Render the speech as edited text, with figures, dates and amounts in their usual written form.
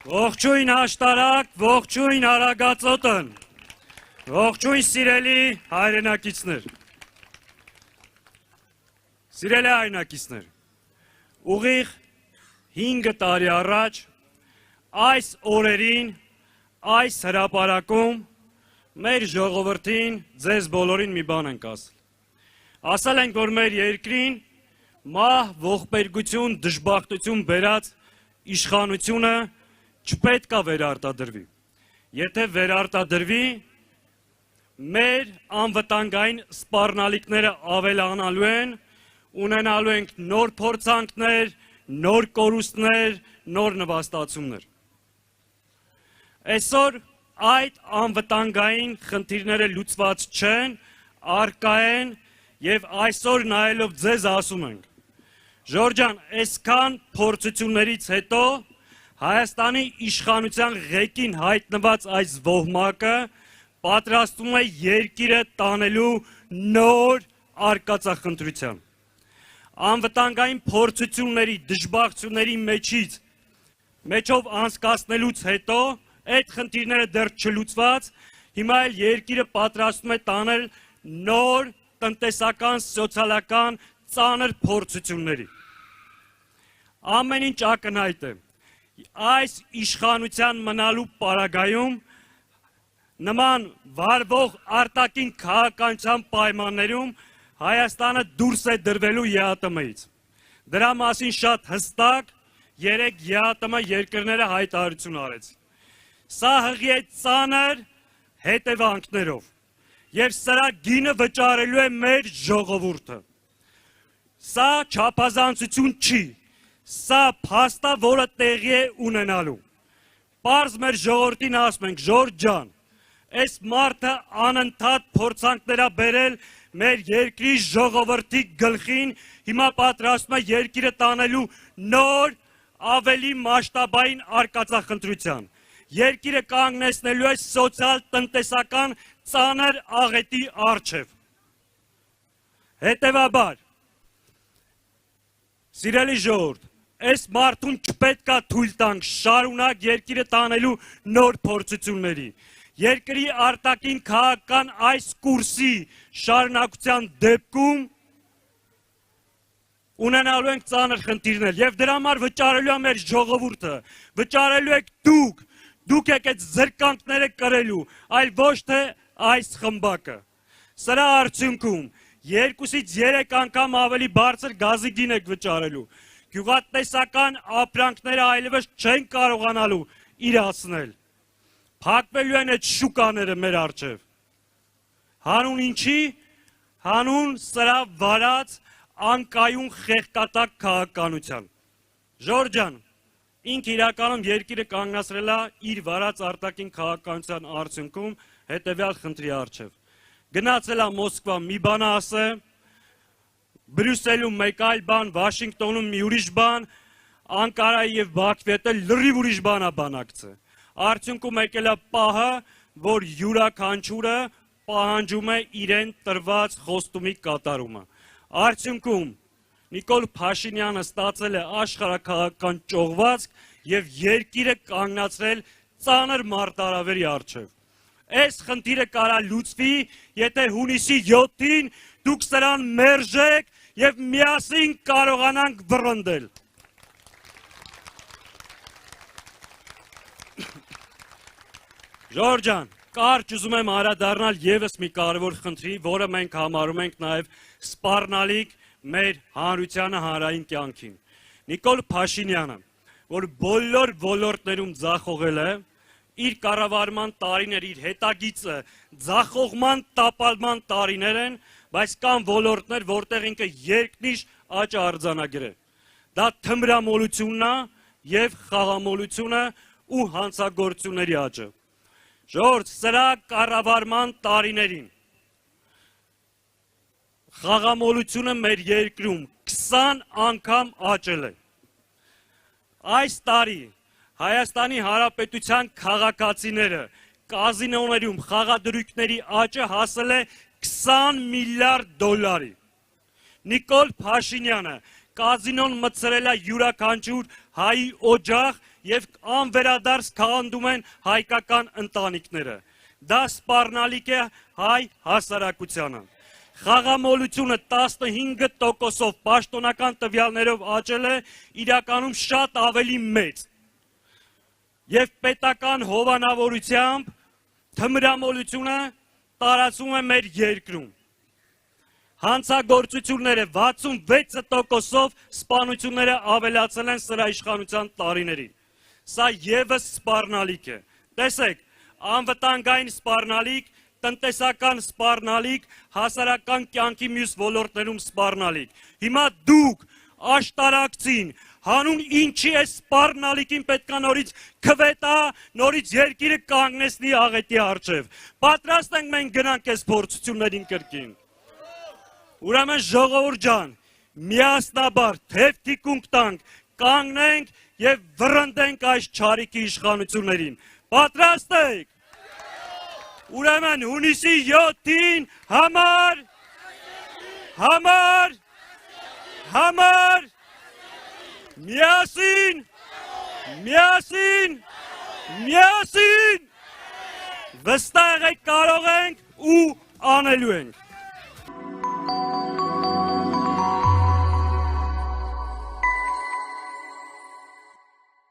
Ողջույն հաշտարակ, ողջույն արագածոտն, ողջույն սիրելի հայրենակիցներ, սիրելի հայրենակիցներ, ուղիղ 5 տարի առաջ այս օրերին, այս հրապարակում մեր ժողովրդին, ձեզ բոլորին մի բան ենք ասել։ Ասել ենք, որ մեր երկրին մահ, ողբերգություն, դժբախտություն բերած իշխանությունը չպետք է վերարտադրվի։ Եթե վերարտադրվի, մեր անվտանգային սպառնալիքները ավելանալու են, ունենալու ենք նոր փորձանքներ, նոր կորուստներ, նոր նվաստացումներ։ Այսօր այդ անվտանգային խնդիրները լուծված չեն, առկա են եւ այսօր նայելով ձեզ ասում ենք. Ժորժ ջան, այսքան փորձություններից հետո Հայաստանի իշխանության ղեկին հայտնված այս ոհմակը պատրաստում է երկիրը տանելու նոր արկածախնդրության։ Անվտանգային փորձությունների, դժբախտությունների մեջով անցկացնելուց հետո այդ խնդիրները դեռ չլուծված, հիմա էլ երկիրը պատրաստում է տանել նոր տնտեսական, սոցիալական ծանր փորձությունների։ Ամեն ինչ ակնհայտ է։ Այս իշխանության մնալու պարագայում նման վարվող արտաքին քաղաքականության պայմաններում Հայաստանը դուրս է դրվելու ԵԱՏՄ-ից։ Դրա մասին շատ հստակ երեք ԵԱՏՄ երկրները հայտարարություն արեցին։ Սա հղի է ծանր հետևանքներով եւ սրա գինը վճարելու է մեր ժողովուրդը։ Սա չափազանցություն չի։ Սա փաստ է, որը տեղի է ունենալու։ Պարզ մեր ժողովրդին ասում ենք, Ժորժ ջան, այս մարդը անընդհատ փորձանքներ է բերել մեր երկրի ժողովրդի գլխին, հիմա պատրաստում է երկիրը տանելու նոր, ավելի մասշտաբային արկածախնդրության։ Երկիրը կանգնեցնելու է սոցիալ-տնտեսական ծանր աղետի առջև։ Հետևաբար, սիրելի ժողովուրդ, այս մարդուն չպետք է թույլ տանք շարունակ երկիրը տանելու նոր փորձությունների։ Երկրի արտաքին քաղաքական այս կուրսի շարունակության դեպքում ունենալու ենք ծանր խնդիրներ եւ դրա համար վճարելու է մեր ժողովուրդը, վճարելու եք դուք եք այդ զրկանքները կրելու, այլ ոչ թե այս խմբակը։ Սրա արդյունքում 2-ից 3 անգամ ավելի բարձր գազի գին եք վճարելու։ Գյուղատնտեսական ապրանքները այլևս չեն կարողանալու իրացնել։ Փակվելու են այդ շուկաները մեր առջև։ Հանուն ինչի, հանուն սրա վարած անկայուն խեղկատակ քաղաքականության։ Ժորժ ջան, ինքը իրականում երկիրը կանգնացրել է իր վարած արտաքին քաղաքականության արդյունքում հետևյալ խնդրի առջև։ Գնացել է Մոսկվա մի բան ասե, Բրյուսելում մեկ այլ բան, Վաշինգտոնում մի ուրիշ բան, Անկարայի եւ Բաքվի հետ լրիվ ուրիշ բան է բանակցը։ Արդյունքում եկել է պահը, որ յուրաքանչյուրը պահանջում է իրեն տրված խոստումի կատարումը։ Արդյունքում Նիկոլ Փաշինյանը ստացել է աշխարհաքաղաքական ճողվածք եւ երկիրը կանգնացրել ծանր մարտահրավերի առջև։ Այս խնդիրը կարա լուծվի, եթե հունիսի 7-ին դուք սրան մերժեք եւ միասին կարողանանք վռնդել։ Ժորժ ջան, կարճ ուզում եմ անդրադառնալ եւս մի կարևոր խնդրի, որը մենք համարում ենք նաեւ սպառնալիք մեր հանրությանը, հանրային կյանքին։ Նիկոլ Փաշինյանը, որ բոլոր ոլորտներում ձախողել է, իր կառավարման տարիներ, իր հետագիծը ձախողման տապալման տարիներ են, բայց կան ոլորտներ, որտեղ ինքը երկնիշ աճ արձանագրել։ Դա թմրամոլությունն է եւ խաղամոլությունը ու հանցագործությունների աճը։ Ժորժ, սրա կառավարման տարիներին խաղամոլությունը մեր երկրում 20 անգամ աճել է։ Այս տարի Հայաստանի Հանրապետության քաղաքացիները կազինոներում խաղադրույքների աճը հասել է 20 միլիարդ դոլարի։ Նիկոլ Փաշինյանը կազինոն մտցրել է յուրաքանչյուր հայի օջախ եւ անվերադարձ քանդում են հայկական ընտանիքները։ Դա սպառնալիք է հայ հասարակությանը։ Խաղամոլությունը 15%-ով պաշտոնական տվյալներով աճել է իրականում շատ ավելի մեծ։ Եվ պետական հովանավորությամբ թմրամոլությունը տարածվում է մեր երկրում։ Հանցագործությունները 66%-ով սպանությունները ավելացել են սրա իշխանության տարիներին։ Սա եւս սպառնալիք է։ Տեսեք, անվտանգային սպառնալիք, տնտեսական սպառնալիք, հասարակական կյանքի մյուս ոլորտներում սպառնալիք։ Հիմա դուք աշտարակցին հանուն ինչի է սպառնալիքին պետքա նորից քվետա, նորից երկիրը կանգնեցնի աղետի առջև։ Պատրաստ ենք մենք գնանք այս փորձություններին կրկին։ Ուրեմն ժողովուրդ ջան, միասնաբար թեփթիկունք տանք, կանգնենք եւ վռնդենք այս չարիքի իշխանություններին։ Պատրաստ եք։ Ուրեմն հունիսի 7-ին համար միասին վստահ եք կարող ենք ու անելու ենք։